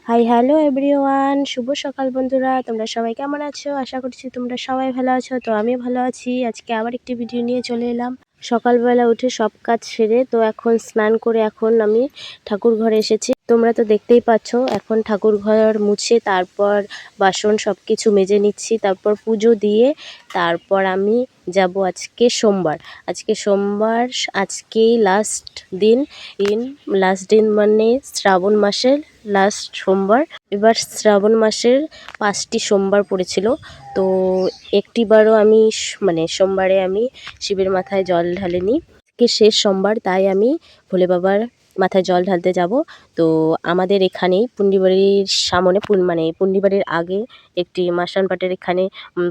Hi hello everyone, শুভ সকাল বন্ধুরা। তোমরা সবাই কেমন আছো? আশা করছি তোমরা সবাই ভালো আছো। তো আমিও ভালো আছি। আজকে আবার একটি ভিডিও নিয়ে চলে এলাম। সকালবেলা উঠে সব কাজ সেরে তো এখন স্নান করে এখন আমি ঠাকুর ঘরে এসেছি। তোমরা তো দেখতেই পাচ্ছ, এখন ঠাকুর ঘর মুছে তারপর বাসন সব কিছু মেজে নিচ্ছি, তারপর পুজো দিয়ে তারপর আমি যাব আজকে সোমবার। আজকেই লাস্ট দিন। মানে শ্রাবণ মাসের লাস্ট সোমবার। এবার শ্রাবণ মাসের 5টি সোমবার পড়েছিল, তো একটিবারও আমি মানে সোমবারে আমি শিবের মাথায় জল ঢালিনি। আজকে শেষ সোমবার, তাই আমি ভোলে বাবার মাথায় জল ঢালতে যাব। তো আমাদের এখানেই পুন্ডিবাড়ির সামনে মানে পুন্ডিবাড়ির আগে একটি মাসানপাটের এখানে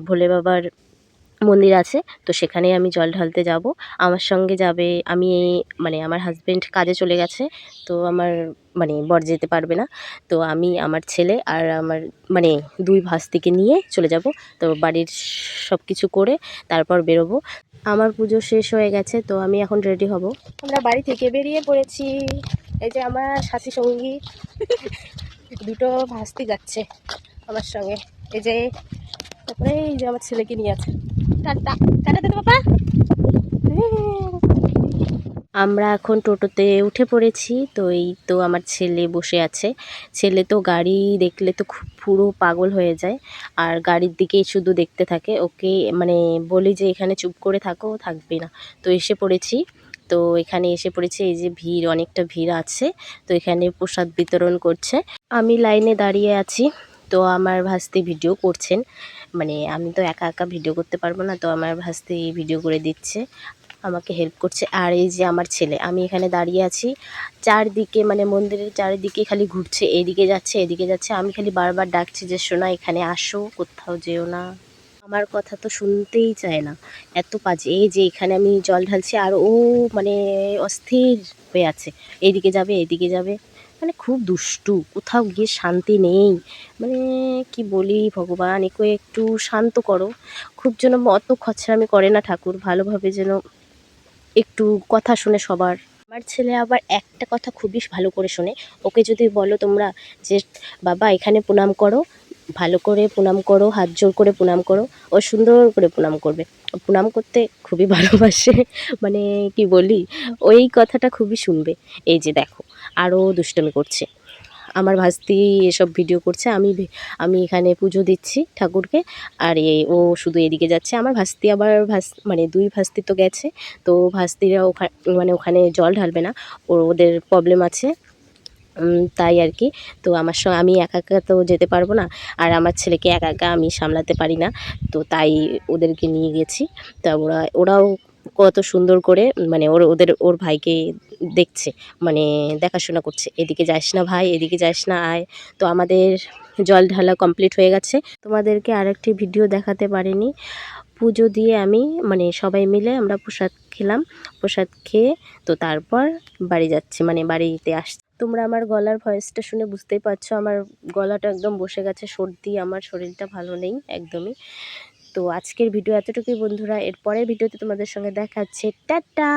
ভোলে বাবার মন্দির আছে, তো সেখানে আমি জল ঢালতে যাব। আমার সঙ্গে যাবে, আমি মানে আমার হাজবেন্ড কাজে চলে গেছে, তো আমার মানে বর যেতে পারবে না। তো আমি, আমার ছেলে আর আমার মানে 2 ভাস্তিকে নিয়ে চলে যাব। তো বাড়ির সব কিছু করে তারপর বেরোবো। আমার পুজো শেষ হয়ে গেছে, তো আমি এখন রেডি হব। আমরা বাড়ি থেকে বেরিয়ে পড়েছি। এই যে আমার সাথী সঙ্গী দুটো ভাস্তি যাচ্ছে আমার সঙ্গে। এই যে তারপরে এই যে আমার ছেলেকে নিয়ে আছে। টাটা টাটা দাদা বাবা। আমরা এখন টোটোতে উঠে পড়েছি। তো এই তো আমার ছেলে বসে আছে। ছেলে তো গাড়ি দেখলে তো খুব পুরো পাগল হয়ে যায়, আর গাড়ির দিকেই শুধু দেখতে থাকে। ওকে মানে বলি যে এখানে চুপ করে থাকো, থাকবে না। তো এসে পড়েছি। তো এখানে এসে পড়েছি, এই যে ভিড়, অনেকটা ভিড় আছে। তো এখানে প্রসাদ বিতরণ করছে। আমি লাইনে দাঁড়িয়ে আছি। তো আমার ভাস্তি ভিডিও করছেন, মানে আমি তো একা একা ভিডিও করতে পারবো না, তো আমার ভাস্তি ভিডিও করে দিচ্ছে, আমাকে হেল্প করছে। আর এই যে আমার ছেলে, আমি এখানে দাঁড়িয়ে আছি, চারদিকে মানে মন্দিরের চারিদিকে খালি ঘুরছে, এদিকে যাচ্ছে এদিকে যাচ্ছে। আমি খালি বারবার ডাকছি যে শোনা এখানে আসো, কোথাও যেও না। আমার কথা তো শুনতেই চায় না, এত বাজে। এই যে এখানে আমি জল ঢালছি আর ও মানে অস্থির হয়ে আছে, এদিকে যাবে এদিকে যাবে, মানে খুব দুষ্টু, কোথাও গিয়ে শান্তি নেই। মানে কি বলি ভগবান, একে একটু শান্ত করো। খুব যেন অত খচ্চরামি করে না ঠাকুর, ভালোভাবে যেন একটু কথা শুনে সবার। আমার ছেলে আবার একটা কথা খুবই ভালো করে শোনে। ওকে যদি বলো তোমরা যে বাবা এখানে প্রণাম করো, ভালো করে প্রণাম করো, হাত জোর করে প্রণাম করো, ও সুন্দর করে প্রণাম করবে। ও প্রণাম করতে খুবই ভালোবাসে। মানে কি বলি, ওই কথাটা খুবই শুনবে। এই যে দেখো, আরও দুষ্টুমি করছে আমার ভাস্তি, এসব ভিডিও করছে। আমি এখানে পুজো দিচ্ছি ঠাকুরকে, আর ও শুধু এদিকে যাচ্ছে। আমার ভাস্তি আবার মানে 2 ভাস্তি তো গেছে, তো ভাস্তিরা মানে ওখানে জল ঢালবে না, ওদের প্রবলেম আছে, তাই আর কি। তো আমার সঙ্গে আমি একা একা তো যেতে পারবো না, আর আমার ছেলেকে একা একা আমি সামলাতে পারি না, তো তাই ওদেরকে নিয়ে গেছি। তা ওরাও কত সুন্দর করে মানে ওর ভাইকে দেখছে, মানে দেখাশোনা করছে, এদিকে যাস না ভাই, এদিকে যাস না, আয়। তো আমাদের জল ঢালা কমপ্লিট হয়ে গেছে। তোমাদেরকে আরেকটি ভিডিও দেখাতে পারিনি। পুজো দিয়ে আমি মানে সবাই মিলে আমরা প্রসাদ খেলাম। প্রসাদ খেয়ে তো তারপর বাড়ি যাচ্ছি, মানে বাড়িতে আসছি। তোমরা আমার গলার ভয়েসটা শুনে বুঝতেই পারছো, আমার গলাটা একদম বসে গেছে, সর্দি, আমার শরীরটা ভালো নেই একদমই। তো আজকের ভিডিও এতটুকুই বন্ধুরা, এর পরের ভিডিওতে তোমাদের সঙ্গে দেখা হচ্ছে। টাটা।